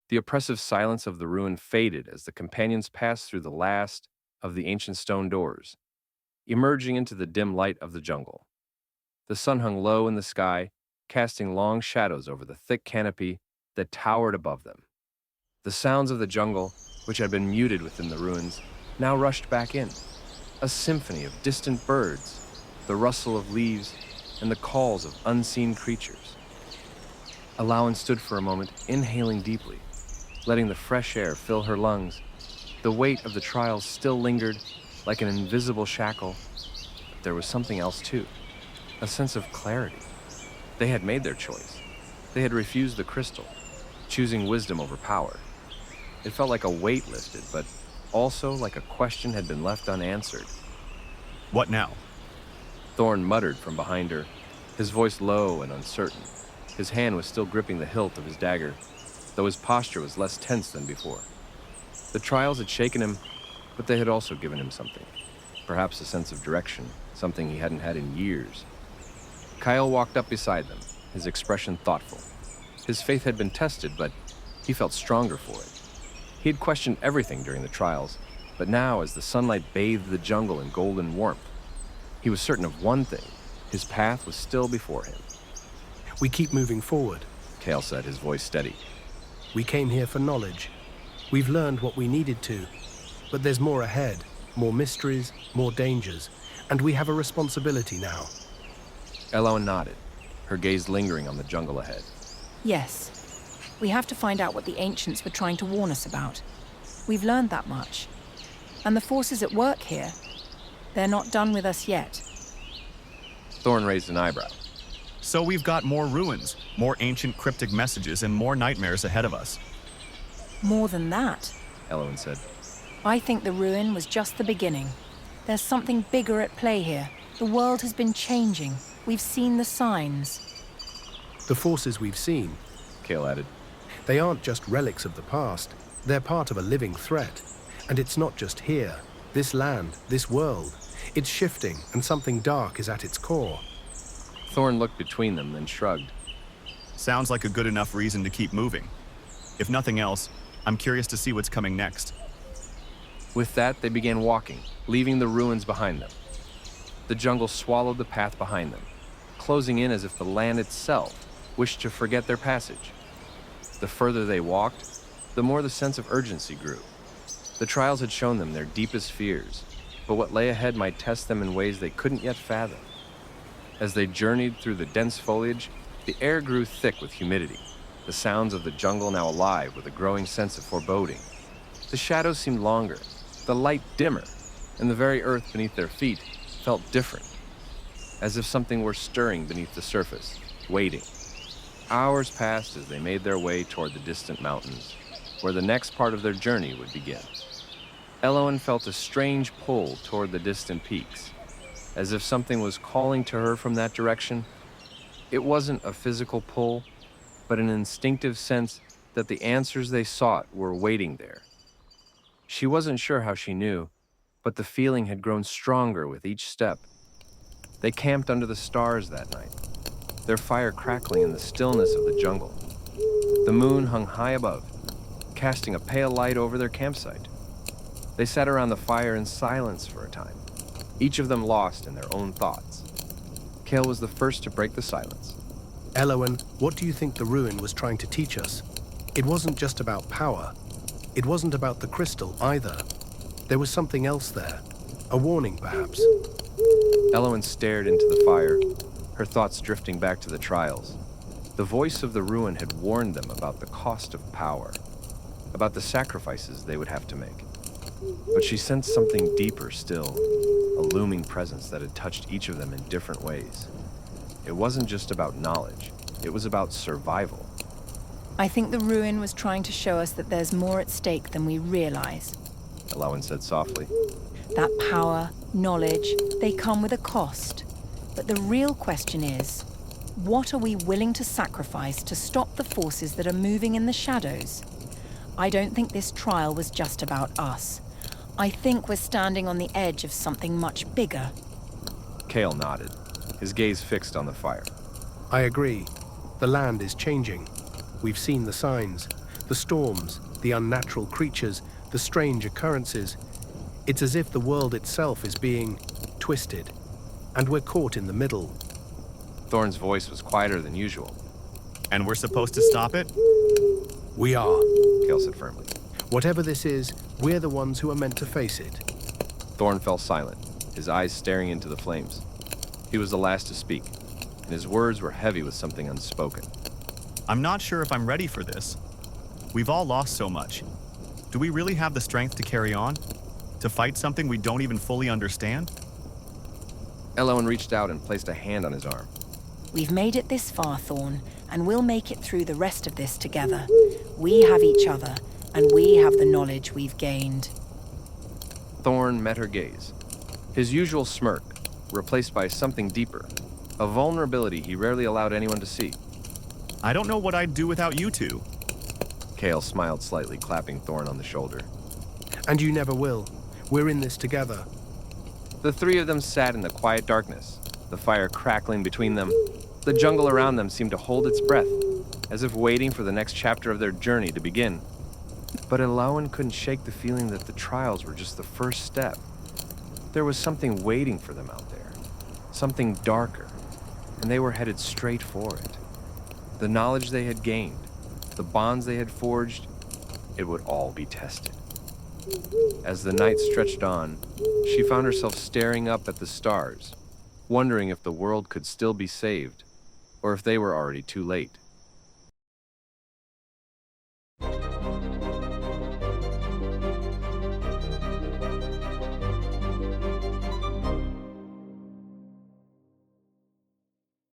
The oppressive silence of the ruin faded as the companions passed through the last of the ancient stone doors, emerging into the dim light of the jungle. The sun hung low in the sky, casting long shadows over the thick canopy that towered above them. The sounds of the jungle, which had been muted within the ruins, now rushed back in, a symphony of distant birds, the rustle of leaves, and the calls of unseen creatures. Elowen stood for a moment, inhaling deeply, letting the fresh air fill her lungs. The weight of the trials still lingered like an invisible shackle, but there was something else too, a sense of clarity. They had made their choice. They had refused the crystal, choosing wisdom over power. It felt like a weight lifted, but also like a question had been left unanswered. What now? Thorne muttered from behind her, his voice low and uncertain. His hand was still gripping the hilt of his dagger, though his posture was less tense than before. The trials had shaken him, but they had also given him something. Perhaps a sense of direction, something he hadn't had in years. Kael walked up beside them, his expression thoughtful. His faith had been tested, but he felt stronger for it. He had questioned everything during the trials, but now, as the sunlight bathed the jungle in golden warmth, he was certain of one thing: his path was still before him. We keep moving forward. Kael said, his voice steady. We came here for knowledge. We've learned what we needed to, but there's more ahead, more mysteries, more dangers, and we have a responsibility now. Elowen nodded, her gaze lingering on the jungle ahead. Yes. We have to find out what the ancients were trying to warn us about. We've learned that much. And the forces at work here, they're not done with us yet. Thorne raised an eyebrow. So we've got more ruins, more ancient cryptic messages, and more nightmares ahead of us. More than that, Elowen said. I think the ruin was just the beginning. There's something bigger at play here. The world has been changing. We've seen the signs. The forces we've seen, Kael added. they aren't just relics of the past. They're part of a living threat. And it's not just here. This land, this world. It's shifting, and something dark is at its core. Thorne looked between them, then shrugged. Sounds like a good enough reason to keep moving. If nothing else, I'm curious to see what's coming next. With that, they began walking, leaving the ruins behind them. The jungle swallowed the path behind them, closing in as if the land itself wished to forget their passage. The further they walked, the more the sense of urgency grew. The trials had shown them their deepest fears, but what lay ahead might test them in ways they couldn't yet fathom. As they journeyed through the dense foliage, the air grew thick with humidity, the sounds of the jungle now alive with a growing sense of foreboding. The shadows seemed longer, the light dimmer, and the very earth beneath their feet felt different, as if something were stirring beneath the surface, waiting. Hours passed as they made their way toward the distant mountains, where the next part of their journey would begin. Elowen felt a strange pull toward the distant peaks, as if something was calling to her from that direction. It wasn't a physical pull, but an instinctive sense that the answers they sought were waiting there. She wasn't sure how she knew, but the feeling had grown stronger with each step. They camped under the stars that night, their fire crackling in the stillness of the jungle. The moon hung high above, casting a pale light over their campsite. They sat around the fire in silence for a time, each of them lost in their own thoughts. Kael was the first to break the silence. Elowen, what do you think the ruin was trying to teach us? It wasn't just about power. It wasn't about the crystal either. There was something else there. A warning, perhaps. Elowen stared into the fire, her thoughts drifting back to the trials. The voice of the ruin had warned them about the cost of power, about the sacrifices they would have to make. But she sensed something deeper still, a looming presence that had touched each of them in different ways. It wasn't just about knowledge, it was about survival. I think the ruin was trying to show us that there's more at stake than we realize. Elowen said softly. That power, knowledge, they come with a cost. But the real question is, what are we willing to sacrifice to stop the forces that are moving in the shadows? I don't think this trial was just about us. I think we're standing on the edge of something much bigger. Kael nodded, his gaze fixed on the fire. I agree. The land is changing. We've seen the signs. The storms, the unnatural creatures, the strange occurrences. It's as if the world itself is being twisted, and we're caught in the middle. Thorne's voice was quieter than usual. And we're supposed to stop it? We are. Kael said firmly. Whatever this is, we're the ones who are meant to face it. Thorne fell silent, his eyes staring into the flames. He was the last to speak, and his words were heavy with something unspoken. I'm not sure if I'm ready for this. We've all lost so much. Do we really have the strength to carry on? To fight something we don't even fully understand? Elowen reached out and placed a hand on his arm. We've made it this far, Thorne, and we'll make it through the rest of this together. We have each other, and we have the knowledge we've gained. Thorne met her gaze. His usual smirk, replaced by something deeper, a vulnerability he rarely allowed anyone to see. I don't know what I'd do without you two. Kael smiled slightly, clapping Thorne on the shoulder. And you never will. We're in this together. The three of them sat in the quiet darkness, the fire crackling between them. The jungle around them seemed to hold its breath, as if waiting for the next chapter of their journey to begin. But Elowen couldn't shake the feeling that the trials were just the first step. There was something waiting for them out there, something darker, and they were headed straight for it. The knowledge they had gained, the bonds they had forged, it would all be tested. As the night stretched on, she found herself staring up at the stars, wondering if the world could still be saved, or if they were already too late.